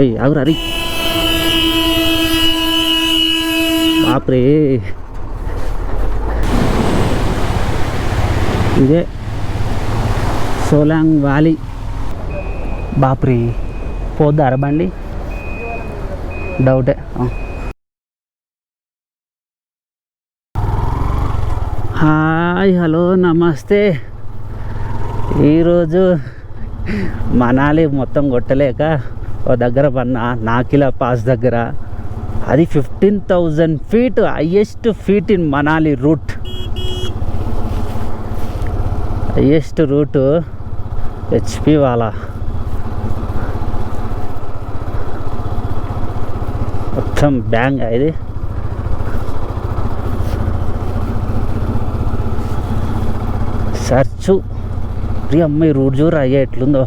ఆగురు అరి బాప్రే. ఇదే సోలాంగ్ వ్యాలీ. బాప్రే పోద్దా అరబండి డౌటే. Hi hello నమస్తే. ఈరోజు మనాలి మొత్తం కొట్టలేక ఓ దగ్గర పన్నా నాకిలా పాస్ దగ్గర. అది 15,000 feet highest feet in Manali route. Highest route HP వాళ్ళ మొత్తం బ్యాంగ్. ఇది సర్చు అమ్మాయి రూట్ చూరు అయ్యా ఎట్లుందో.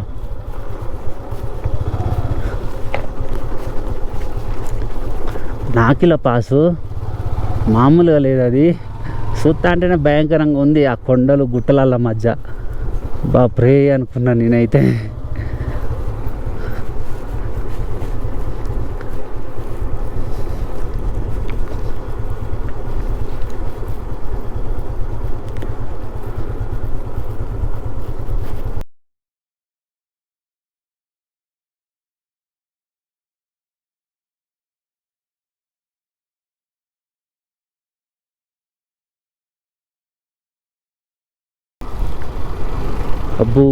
నాకిలా పాసు మామూలుగా లేదు. అది చూస్తా అంటేనే భయంకరంగా ఉంది. ఆ కొండలు గుట్టల మధ్య బాప్రే అనుకున్నా నేనైతే. అబ్బు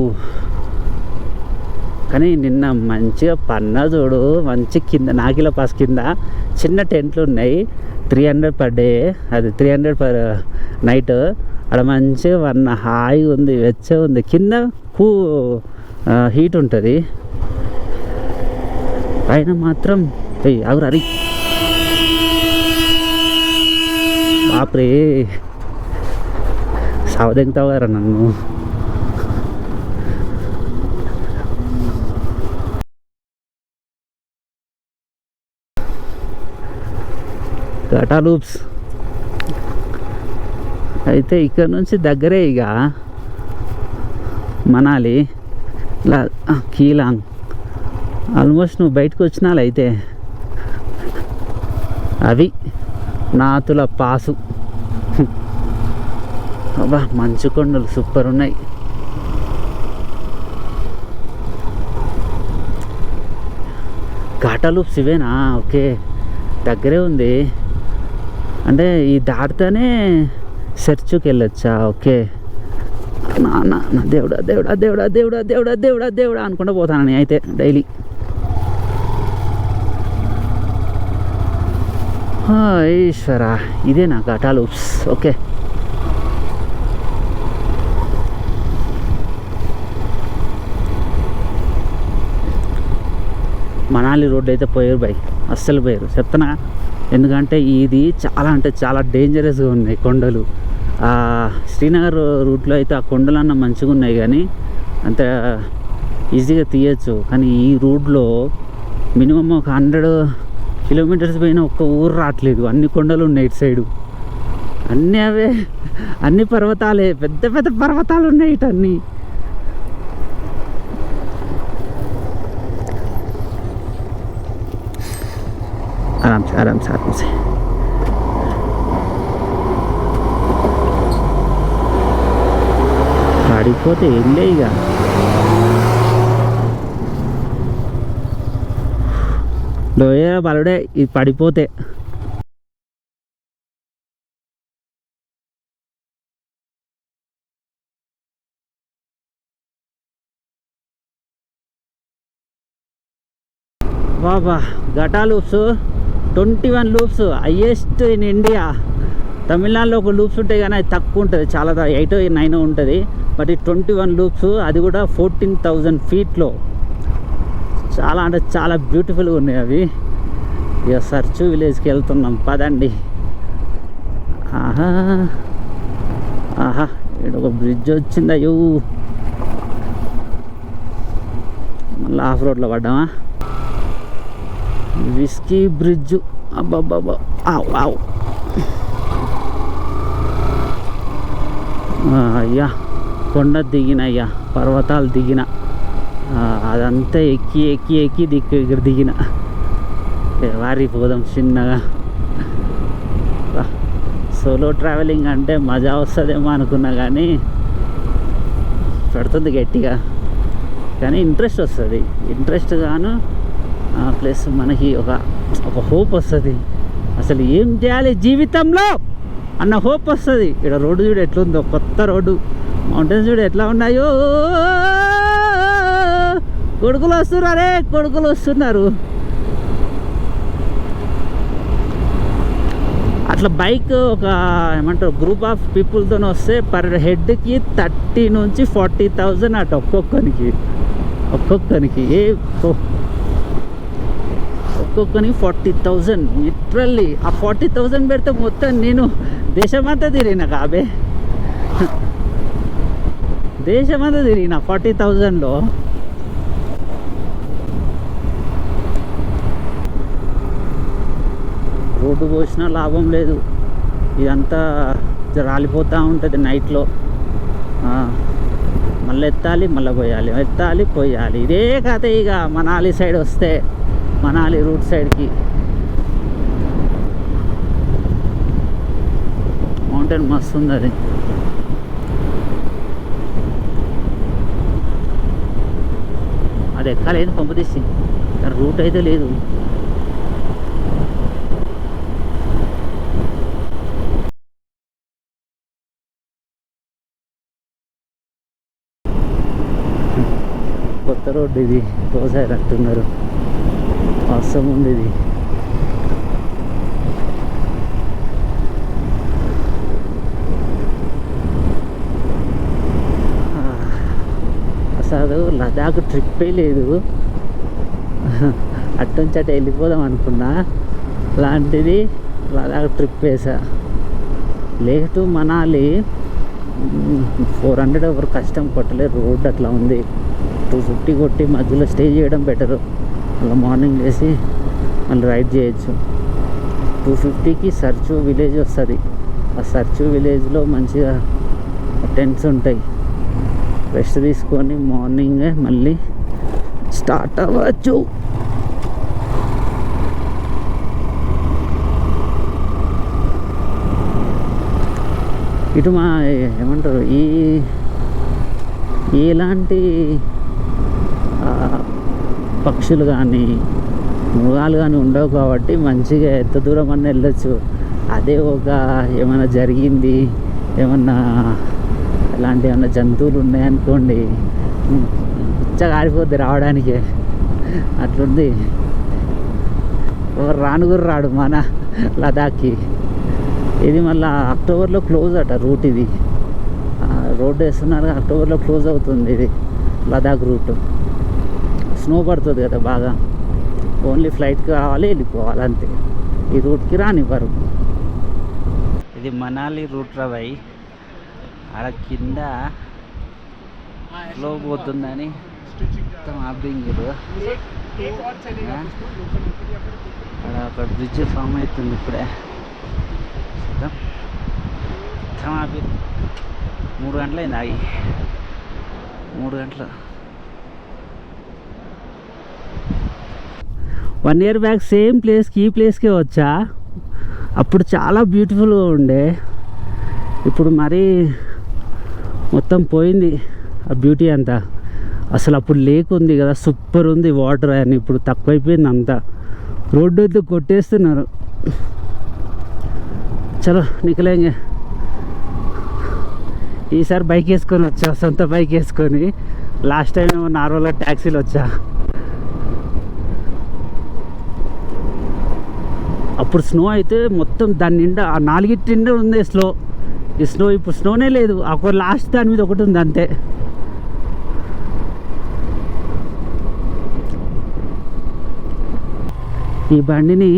కానీ నిన్న మంచిగా పన్నా చూడు. మంచి కింద నాకిలా పాస్ కింద చిన్న టెంట్లు ఉన్నాయి. 300 per day, అది 300 per night. అక్కడ మంచిగా వన్న హాయిగా ఉంది, వెచ్చగా ఉంది. కింద హీట్ ఉంటుంది, పైన మాత్రం ఆగురు అరి బాప్రే. సావదెంగుతావు గారా నన్ను. ఘటా లూప్స్ అయితే ఇక్కడ నుంచి దగ్గరే ఇక మనాలి ఇలా కీలాంగ్. ఆల్మోస్ట్ నువ్వు బయటకు వచ్చినాలు అయితే అవి నాతుల పాసు. అబ్బా మంచు కొండలు సూపర్ ఉన్నాయి. ఘటా లూప్స్ ఇవేనా? ఓకే దగ్గరే ఉంది అంటే ఈ దాటితేనే సెర్చుకి వెళ్ళొచ్చా? ఓకే. నా దేవుడా దేవుడా దేవుడా దేవుడా దేవుడా దేవుడా దేవుడా అనుకుంటూ పోతాను నేను అయితే డైలీ. ఈశ్వరా ఇదే నా Ghata loops. Okay Manali road అయితే పోయారు బై, అస్సలు పోయారు చెప్తున్నా. ఎందుకంటే ఇది చాలా అంటే చాలా డేంజరస్గా ఉన్నాయి కొండలు. శ్రీనగర్ రూట్లో అయితే ఆ కొండలన్న మంచిగా ఉన్నాయి కానీ అంత ఈజీగా తీయచ్చు. కానీ ఈ రూట్లో మినిమం ఒక 100 kilometers పైన ఒక్క ఊరు రావట్లేదు. అన్ని కొండలు ఉన్నాయి ఇటు సైడు. అన్నీ అవే, అన్ని పర్వతాలే, పెద్ద పెద్ద పర్వతాలు ఉన్నాయి ఇటు అన్నీ. आराम से పడిపోతే ఏం లే ఇక. లోయ బలుడే ఇది పడిపోతే. బాబా Gata loops 21 loops highest in India. తమిళనాడులో ఒక లూప్స్ ఉంటాయి కానీ అది తక్కువ ఉంటుంది, చాలా 8 or 9 ఉంటుంది. బట్ ఈ 21 loops, అది కూడా 14,000 feetలో. చాలా అంటే చాలా బ్యూటిఫుల్గా ఉన్నాయి అవి. ఇక సర్చు విలేజ్కి వెళ్తున్నాం పదండి. ఆహా ఆహా ఇక్కడ ఒక బ్రిడ్జ్ వచ్చింది. అయ్యో మళ్ళీ ఆఫ్ రోడ్లో పడ్డామా. Whisky bridge. అబ్బాబ్బాబ్బా ఆవు అయ్యా కొండ దిగిన, అయ్యా పర్వతాలు దిగిన. అదంతా ఎక్కి ఎక్కి ఎక్కి ఇక్కడ దిగిన వారి పోదాం చిన్నగా. సోలో ట్రావెలింగ్ అంటే మజా వస్తుందేమో అనుకున్నా కానీ పెడుతుంది గట్టిగా, కానీ ఇంట్రెస్ట్ వస్తుంది. ఇంట్రెస్ట్ గాను ప్లస్ మనకి ఒక హోప్ వస్తుంది, అసలు ఏం చేయాలి జీవితంలో అన్న హోప్ వస్తుంది. ఇక్కడ రోడ్డు చూడు ఎట్లుందో, కొత్త రోడ్డు, మౌంటైన్స్ చూడు ఎట్లా ఉన్నాయో. కొడుకులు వస్తున్నారే, కొడుకులు వస్తున్నారు. అట్లా బైక్ ఒక ఏమంటారు గ్రూప్ ఆఫ్ పీపుల్తో వస్తే పర్ హెడ్కి 30 నుంచి 40,000 అటు ఒక్కొక్కరికి 40,000 లిటరల్లీ. ఆ 40,000 పెడితే మొత్తం నేను దేశమంతా తిరిగిన కాబే, దేశమంతా తిరిగిన 40,000లో. రోడ్డు పోసినా లాభం లేదు, ఇదంతా రాలిపోతూ ఉంటుంది నైట్లో. మళ్ళీ ఎత్తాలి, మళ్ళీ పోయాలి, ఎత్తాలి పోయాలి, ఇదే కథ. ఇక మనాలి సైడ్ వస్తే, మనాలి రూట్ సైడ్కి మౌంటైన్ మస్తు ఉంది. అది ఎక్కాలేదు పంపదీసి, కానీ రూట్ అయితే లేదు. కొత్త రోడ్డు ఇది, రోజు అంటున్నారు, అవసరం ఉంది ఇది. అసలు లదాఖ్ ట్రిప్పే లేదు, అట్నుంచి అటు వెళ్ళిపోదాం అనుకున్నా, లాంటిది లదాఖ్ ట్రిప్ వేసా. లేక్ టు మనాలి 400 ఎవరు కష్టం కొట్టలేదు, రోడ్డు అట్లా ఉంది. 250 కొట్టి మధ్యలో స్టే చేయడం బెటరు. అలా మార్నింగ్ వేసి మళ్ళీ రైడ్ చేయొచ్చు. 250కి సర్చు విలేజ్ వస్తుంది. ఆ సర్చు విలేజ్లో మంచిగా టెంట్స్ ఉంటాయి. రెస్ట్ తీసుకొని మార్నింగే మళ్ళీ స్టార్ట్ అవ్వచ్చు. ఇటు మా ఏమంటారు ఎలాంటి పక్షులు కానీ మృగాలు కానీ ఉండవు కాబట్టి మంచిగా ఎంత దూరం అన్నా వెళ్ళొచ్చు. అదే ఒక ఏమైనా జరిగింది, ఏమన్నా ఇలాంటి ఏమన్నా జంతువులు ఉన్నాయనుకోండి, పిచ్చగా ఆడిపోద్ది రావడానికే. అట్లుంది. రానుగురు రాడు మన లదాఖ్కి. ఇది మళ్ళీ అక్టోబర్లో క్లోజ్ అట రూట్. ఇది రోడ్డు వేస్తున్నారు, అక్టోబర్లో క్లోజ్ అవుతుంది ఇది లదాఖ్ రూట్. స్నో పడుతుంది కదా బాగా, ఓన్లీ ఫ్లైట్కి రావాలి, వెళ్ళిపోవాలి అంతే. ఈ రూట్కి రానివ్వరు. ఇది మనాలి రూట్ రాబాయి. ఆడ కింద ఫ్లో పోతుందని మొత్తం ఆపింగ్లు. అక్కడ ఒక బ్రిడ్జ్ ఫామ్ అవుతుంది ఇప్పుడే. మొత్తం ఆపి 3 గంటలు అయింది ఆగి, 3 గంటలు. 1 year బ్యాక్ సేమ్ ప్లేస్కి ఈ ప్లేస్కే వచ్చా. అప్పుడు చాలా బ్యూటిఫుల్గా ఉండే, ఇప్పుడు మరీ మొత్తం పోయింది ఆ బ్యూటీ అంతా. అసలు అప్పుడు లేక్ ఉంది కదా, సూపర్ ఉంది వాటర్, అని ఇప్పుడు తక్కువైపోయింది అంతా. రోడ్డు వద్దు కొట్టేస్తున్నారు. చలో నికలేంగే. ఈసారి బైక్ వేసుకొని వచ్చా, సొంత బైక్ వేసుకొని. లాస్ట్ టైం ఏమో నార్మల్గా ట్యాక్సీలు వచ్చా. అప్పుడు స్నో అయితే మొత్తం దాని నిండా, ఆ 4 నిండా ఉంది స్నో. ఈ స్నో ఇప్పుడు స్నోనే లేదు, ఒక లాస్ట్ దాని మీద ఒకటి ఉంది అంతే. ఈ బండిని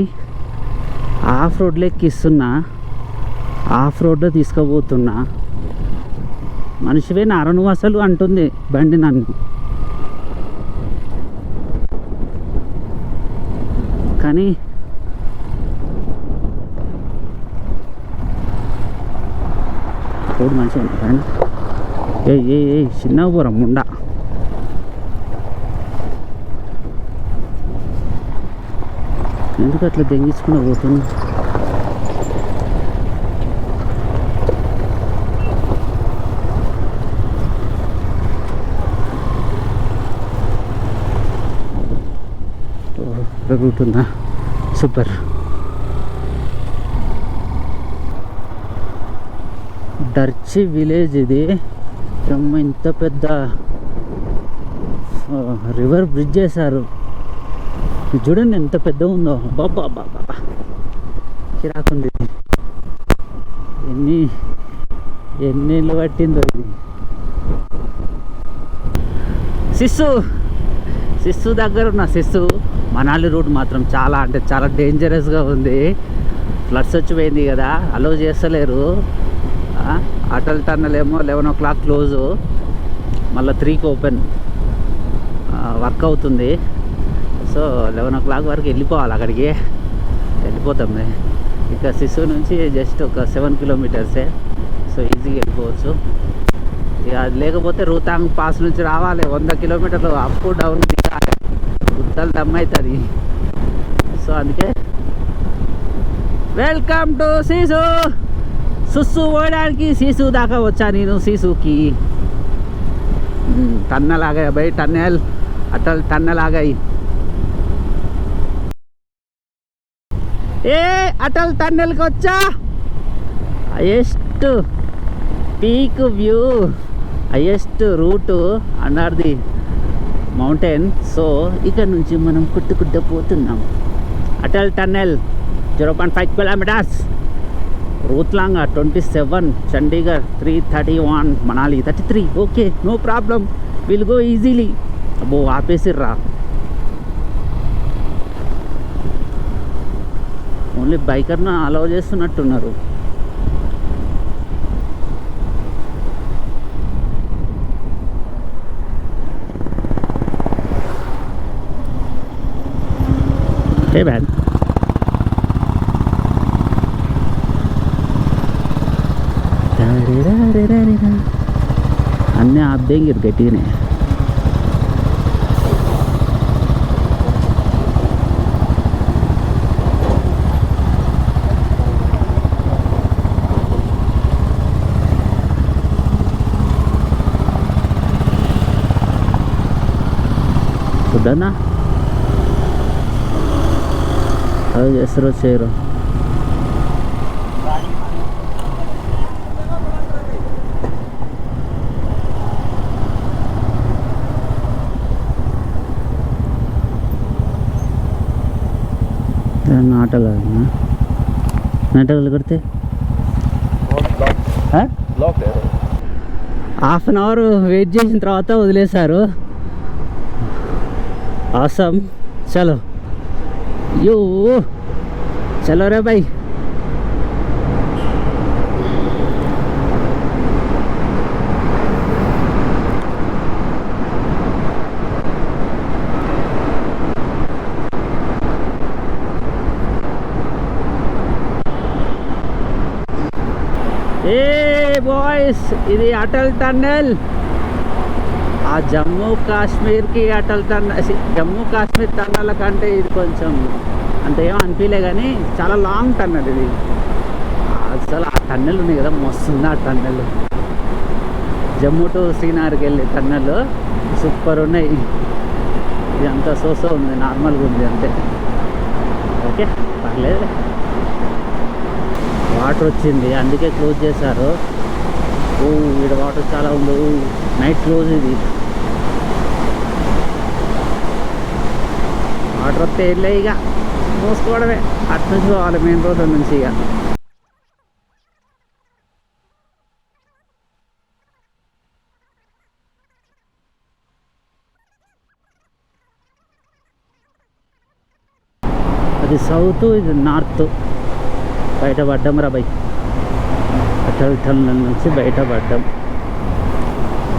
ఆఫ్ రోడ్లో ఎక్కిస్తున్నా, ఆఫ్ రోడ్లో తీసుకుపోతున్నా. మనిషివే నారను అసలు అంటుంది బండి నన్ను. కానీ రోడ్ మంచిగా ఉంది. ఏ చిన్న పోరా ముండా. ఎందుకు అట్లా దెంగించుకుని పోతుంది? రూట్ ఉందా? సూపర్. డర్చి విలేజ్ ఇది. ఇంత పెద్ద రివర్ బ్రిడ్జ్ చేశారు. చూడండి ఎంత పెద్ద ఉందో. బాబా బాబా చిరాకుంది. ఎన్నేళ్ళు పట్టిందో ఇది. సిస్సు దగ్గర ఉన్న మనాలి రూట్ మాత్రం చాలా అంటే చాలా డేంజరస్గా ఉంది. ఫ్లడ్స్ వచ్చిపోయింది కదా, అలో చేస్తలేరు. అటల్ టన్నల్ ఏమో 11 o'clock క్లోజు, మళ్ళీ 3కి ఓపెన్ వర్క్ అవుతుంది. సో 11 o'clock వరకు వెళ్ళిపోవాలి, అక్కడికి వెళ్ళిపోతాం. ఇక సిస్సు నుంచి జస్ట్ ఒక 7 kilometers, సో ఈజీగా వెళ్ళిపోవచ్చు. ఇక అది లేకపోతే రూతాంగ్ పాస్ నుంచి రావాలి 100 kilometers అప్ డౌన్ దిగాలి, గుత్తలు దమ్మవుతుంది. సో అందుకే వెల్కమ్ టు సుస్సు పోయడానికి సీసు దాకా వచ్చా నేను. సీసుకి టన్నెల్ आ गया भाई, టన్నెల్ అటల్ టన్నెల్ आ गई. అటల్ టన్నెల్కి వచ్చా. Highest peak view, highest route under the mountain. So ఇక్కడ నుంచి మనం కుట్టుకుంట పోతున్నాం. Atal tunnel 0.5 kilometers. Rohtang 27, Chandigarh 331, Manali 33. Okay, no problem, will go easily. అబ్బో ఆపేసిర్రా, ఓన్లీ బైకర్ను అలౌ చేస్తున్నట్టున్నారు. హే మ్యాన్, అన్నీ आप देंगे गट्टीने. సుధనా అది చేస్తారో చేయరు. నాటకాలు కడితే హాఫ్ అన్ అవర్ వెయిట్ చేసిన తర్వాత వదిలేశారు. ఆసమ్, చలో చలో రే బాయ్. బాయ్స్, ఇది అటల్ టన్నెల్. ఆ జమ్మూ కాశ్మీర్కి అటల్ టన్నెల్, జమ్మూ కాశ్మీర్ టన్నెల్ కంటే ఇది కొంచెం అంత ఏమో అనిపించలే, కానీ చాలా లాంగ్ టన్నెల్ ఇది. అసలు ఆ టన్నెల్ ఉంది కదా, మస్తుంది ఆ టన్నెల్. జమ్మూ టు శ్రీనగర్కి వెళ్ళే టన్నెల్ సూపర్ ఉన్నాయి. ఇది అంతా సోసో ఉంది, నార్మల్గా ఉంది అంతే. ఓకే, పర్లేదు. వాటర్ వచ్చింది అందుకే క్లోజ్ చేశారు. ఇక్కడ వాటర్ చాలా ఉంది. నైట్ క్లోజ్ ఇది. వాటర్ వస్తే వెళ్ళే ఇక మోసుకోవడమే. అటు నుంచి పోవాలి మెయిన్ రోడ్ నుంచి. ఇక అది సౌత్, ఇది నార్త్. బయటపడ్డాం రా బై, అటల్ టన్నెల్ నుంచి బయటపడ్డాం.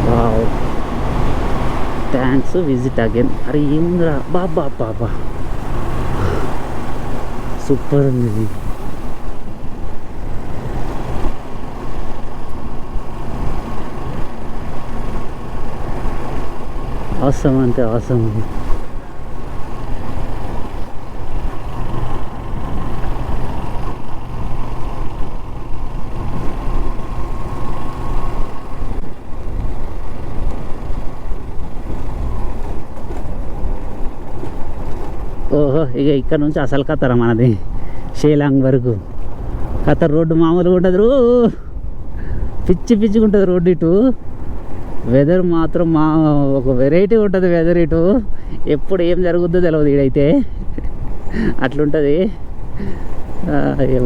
Wow, thanks, visit again. అరే ఏముందిరా బాబా బాబా, సూపర్ ఉంది ఇది. ఆసమ్ అంటే ఆసమ్. ఓహో ఇక ఇక్కడ నుంచి అసలు కత్తరా మనది షేలాంగ్ వరకు కత్తర్ రోడ్డు మామూలుగా ఉంటుంది పిచ్చిగా ఉంటుంది రోడ్డు ఇటు. వెదర్ మాత్రం ఒక వెరైటీ ఉంటుంది వెదర్ ఇటు. ఎప్పుడు ఏం జరుగుద్దో తెలియదు ఈడైతే అట్లుంటుంది.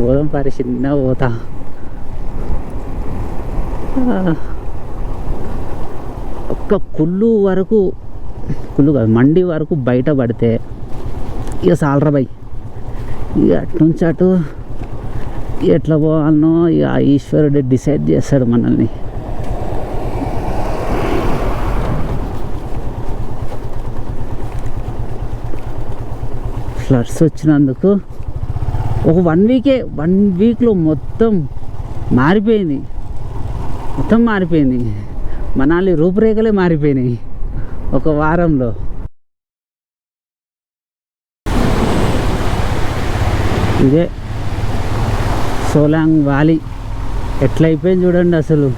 పోదాం పారి చిన్న పోతా. ఒక్క కుళ్ళు కాదు మండి వరకు బయట పడితే ఇక సాలరా బై. ఇక అటు నుంచి అటు ఎట్లా పోవాలనో ఇక ఈశ్వరుడు డిసైడ్ చేస్తాడు మనల్ని. ఫ్లడ్స్ వచ్చినందుకు ఒక 1 వీక్లో మొత్తం మారిపోయింది. మనాలి రూపురేఖలే మారిపోయినాయి ఒక వారంలో. ఇదే సోలాంగ్ వ్యాలీ ఎట్లయిపోయింది చూడండి. అసలు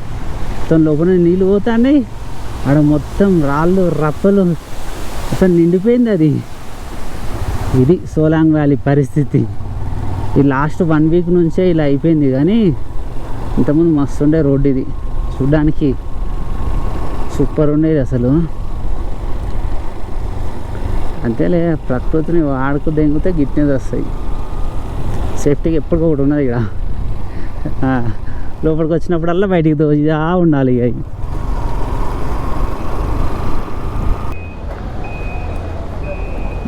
మొత్తం లోపల నీళ్ళు పోతున్నాయి. ఆడ మొత్తం రాళ్ళు రప్పలు అసలు నిండిపోయింది అది. ఇది సోలాంగ్ వ్యాలీ పరిస్థితి. ఈ లాస్ట్ 1 వీక్ నుంచే ఇలా అయిపోయింది. కానీ ఇంతకుముందు మస్తు ఉండే రోడ్డు ఇది, చూడ్డానికి సూపర్ ఉండేది అసలు. అంతేలే ప్రకృతిని వాడుకు దెంగితే గిట్నేది వస్తాయి. సేఫ్టీకి ఎప్పటికో ఒకటి ఉన్నది ఇక్కడ. లోపలికి వచ్చినప్పుడల్లా బయటికి దోచిదా ఉండాలి. ఇక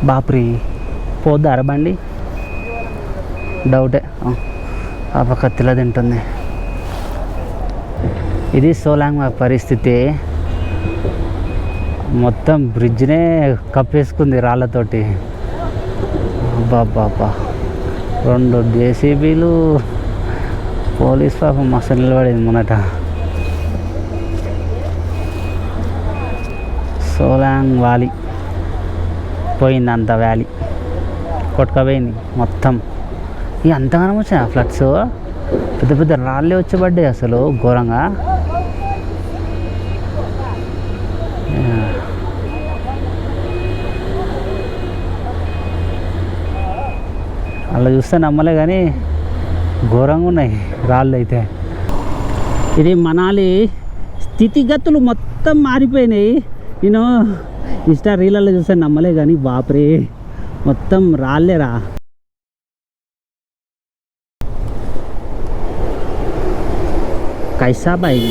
బాప్రీ పోద్దారా బండి? డౌటే. ఆ కత్తిలా తింటుంది. ఇది సోలాంగ్ పరిస్థితి. మొత్తం బ్రిడ్జ్నే కప్పేసుకుంది రాళ్ళతోటి. అబ్బా 2 జేసీబీలు, పోలీస్ పాపం మస్తు నిలబడింది మొన్నట. సోలాంగ్ వ్యాలీ పోయింది, అంత వ్యాలీ కొట్టుకపోయింది మొత్తం. ఇక అంతగానో వచ్చాయి ఫ్లడ్స్. పెద్ద రాళ్ళే వచ్చి పడ్డాయి అసలు ఘోరంగా. అలా చూస్తే నమ్మలే కానీ ఘోరంగా ఉన్నాయి రాళ్ళు అయితే. ఇది మనాలి స్థితిగతులు మొత్తం మారిపోయినాయి. నేను ఇన్స్టా రీళ్ళలో చూస్తే నమ్మలే కానీ బాప్రే మొత్తం రాళ్ళేరా. కైసా బాయ్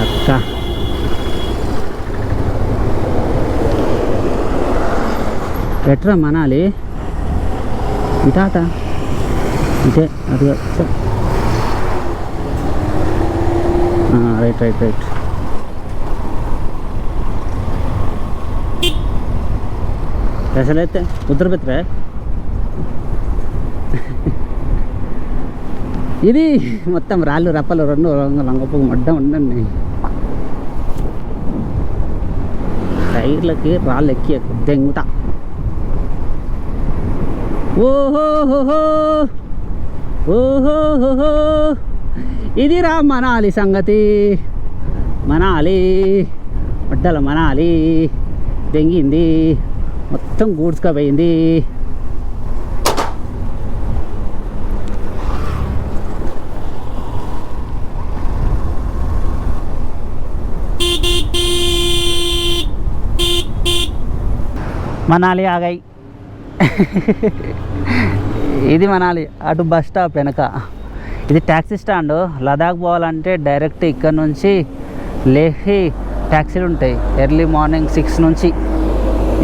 అక్క. ఎట్రా మనాలి ఇటాట ఇటే అది రైట్. అసలైతే ఉత్తరపెత్ర ఇది మొత్తం రాళ్ళు రప్పలు 2 లంగపు మడ్డ ఉండండి. టైర్లకి రాళ్ళు ఎక్కి దెంగుతా. ఓహో ఇది రా మనాలి సంగతి. మనాలి మడ్డల మనాలి దెంగింది, మొత్తం గూడ్చుకపోయింది. మనాలి ఆగాయి. ఇది మనాలి. అటు బస్ స్టాప్ వెనక ఇది ట్యాక్సీ స్టాండ్. లదాఖ్ పోవాలంటే డైరెక్ట్ ఇక్కడ నుంచి లేహి ట్యాక్సీలు ఉంటాయి. ఎర్లీ మార్నింగ్ 6 నుంచి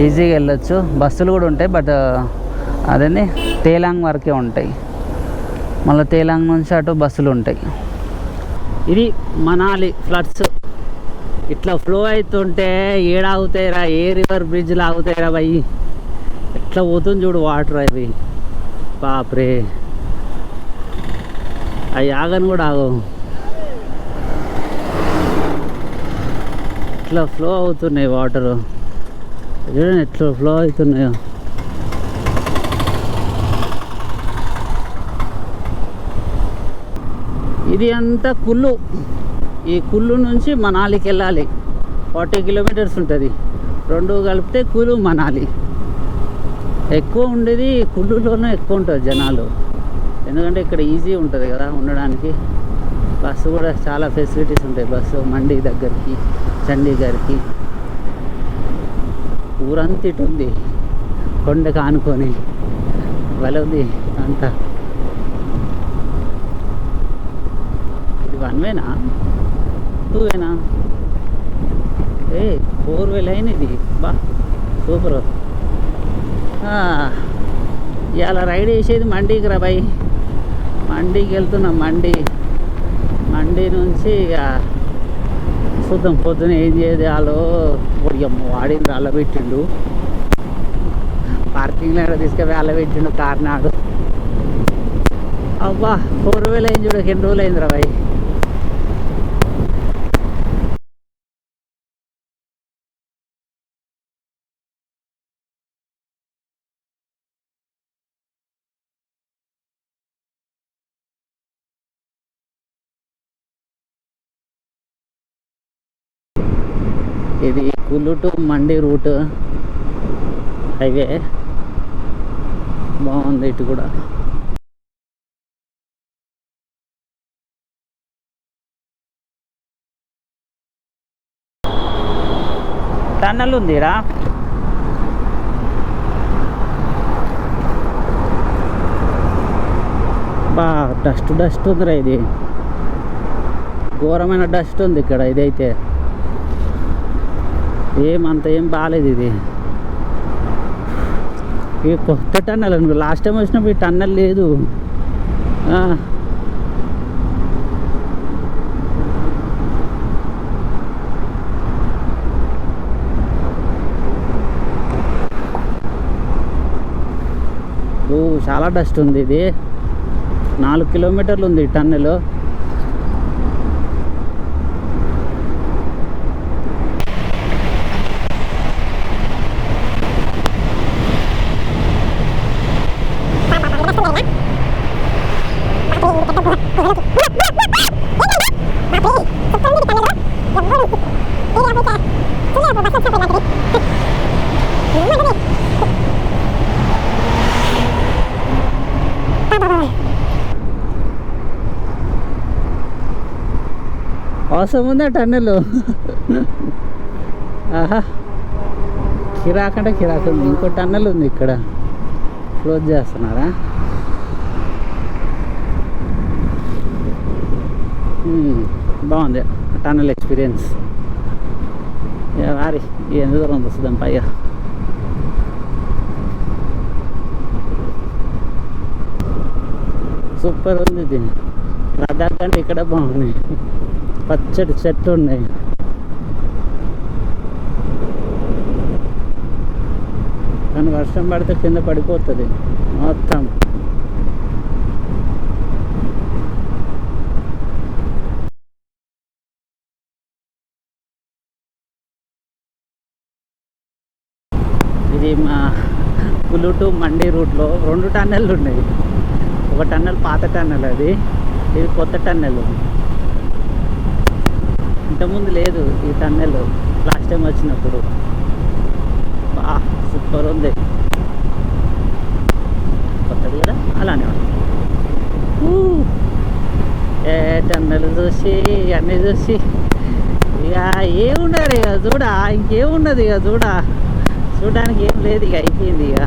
ఈజీగా వెళ్ళొచ్చు. బస్సులు కూడా ఉంటాయి, బట్ అదేంటి తేలాంగ్ వరకే ఉంటాయి. మళ్ళీ తేలాంగ్ నుంచి అటు బస్సులు ఉంటాయి. ఇది మనాలి ఫ్లడ్స్. ఇట్లా ఫ్లో అవుతుంటే ఏడాగుతాయిరా, ఏ రివర్ బ్రిడ్జ్లు ఆగుతాయిరా భయ్. ఎట్లా పోతుంది చూడు వాటర్ అవి. బాప్రే అవి ఆగని కూడా ఆగవు. ఇట్లా ఫ్లో అవుతున్నాయి వాటరు. చూడండి ఎట్లా ఫ్లో అవుతున్నాయో. ఇది అంతా కుల్లు. ఈ కుల్లు నుంచి మనాలికి వెళ్ళాలి. 40 కిలోమీటర్స్ ఉంటుంది. 2 కలిపితే కులు మనాలి. ఎక్కువ ఉండేది కుల్లూరులోనే ఎక్కువ ఉంటుంది జనాలు, ఎందుకంటే ఇక్కడ ఈజీ ఉంటుంది కదా ఉండడానికి. బస్సు కూడా చాలా ఫెసిలిటీస్ ఉంటాయి, బస్సు మండి దగ్గరికి, చండీగఢ్కి. ఊరంతా ఇటు ఉంది, కొండకు ఆనుకొని భలే ఉంది అంతా. ఇది 1 వేనా 2 వేనా? 4 వే లైన్ ఇది. బా సూపర్. ఇవాళ రైడ్ వేసేది మండీకి రా బాయ్. మండీకి వెళ్తున్నాం. మండీ నుంచి ఇక చూద్దాం పొద్దున ఏం చేయాలో. వాడిని అల్లబెట్టిండు, పార్కింగ్లో తీసుకుపోయి అల్లబెట్టిండు కార్నాడు. అబ్బా 4 వే లైన్ చూడ ఎన్ని రోజులు అయిందిరా బాయ్. ఇది కుల్లు టు మండి రూట్ హైవే, బాగుంది ఇటు కూడా. టన్నల్ ఉందిరా. బా డస్ట్ ఉందిరా. ఇది ఘోరమైన డస్ట్ ఉంది ఇక్కడ. ఇదైతే ఏం బాగాలేదు. ఇది కొత్త టన్నల్. లాస్ట్ టైం వచ్చినప్పుడు ఈ టన్నల్ లేదు. చాలా డస్ట్ ఉంది. ఇది 4 కిలోమీటర్లు ఉంది ఈ టన్నెల్. అవసరం ఉందా టన్నెల్? ఆహా, కిరాకంటే కిరాకు ఉంది. ఇంకో టన్నెల్ ఉంది ఇక్కడ, క్లోజ్ చేస్తున్నారా? బాగుంది టన్నెల్ ఎక్స్పీరియన్స్. వారి ఎంత దూరం వస్తుందని పైగా. సూపర్ ఉంది ఇది. లదాఖ్ అంటే ఇక్కడ బాగుంది, పచ్చడి చెట్లు ఉన్నాయి. కానీ వర్షం పడితే కింద పడిపోతుంది మొత్తం. ఇది మా కుల్లు టు మండి రూట్లో 2 టన్నెళ్ళు ఉన్నాయి. ఒక టన్నెల్ పాత టన్నెల్, ఇది కొత్త టన్నెల్. ఇంతకుముందు లేదు ఈ టన్నెల్ లాస్ట్ టైం వచ్చినప్పుడు. సూపర్ ఉంది. కొత్తది కూడా అలానే ఉంది. టన్నెల్ చూసి అన్నీ చూసి ఇక ఏముండదు ఇక చూడ, ఇంకేమున్నది ఇక చూడడానికి ఏం లేదు. ఇక అయిపోయింది ఇక.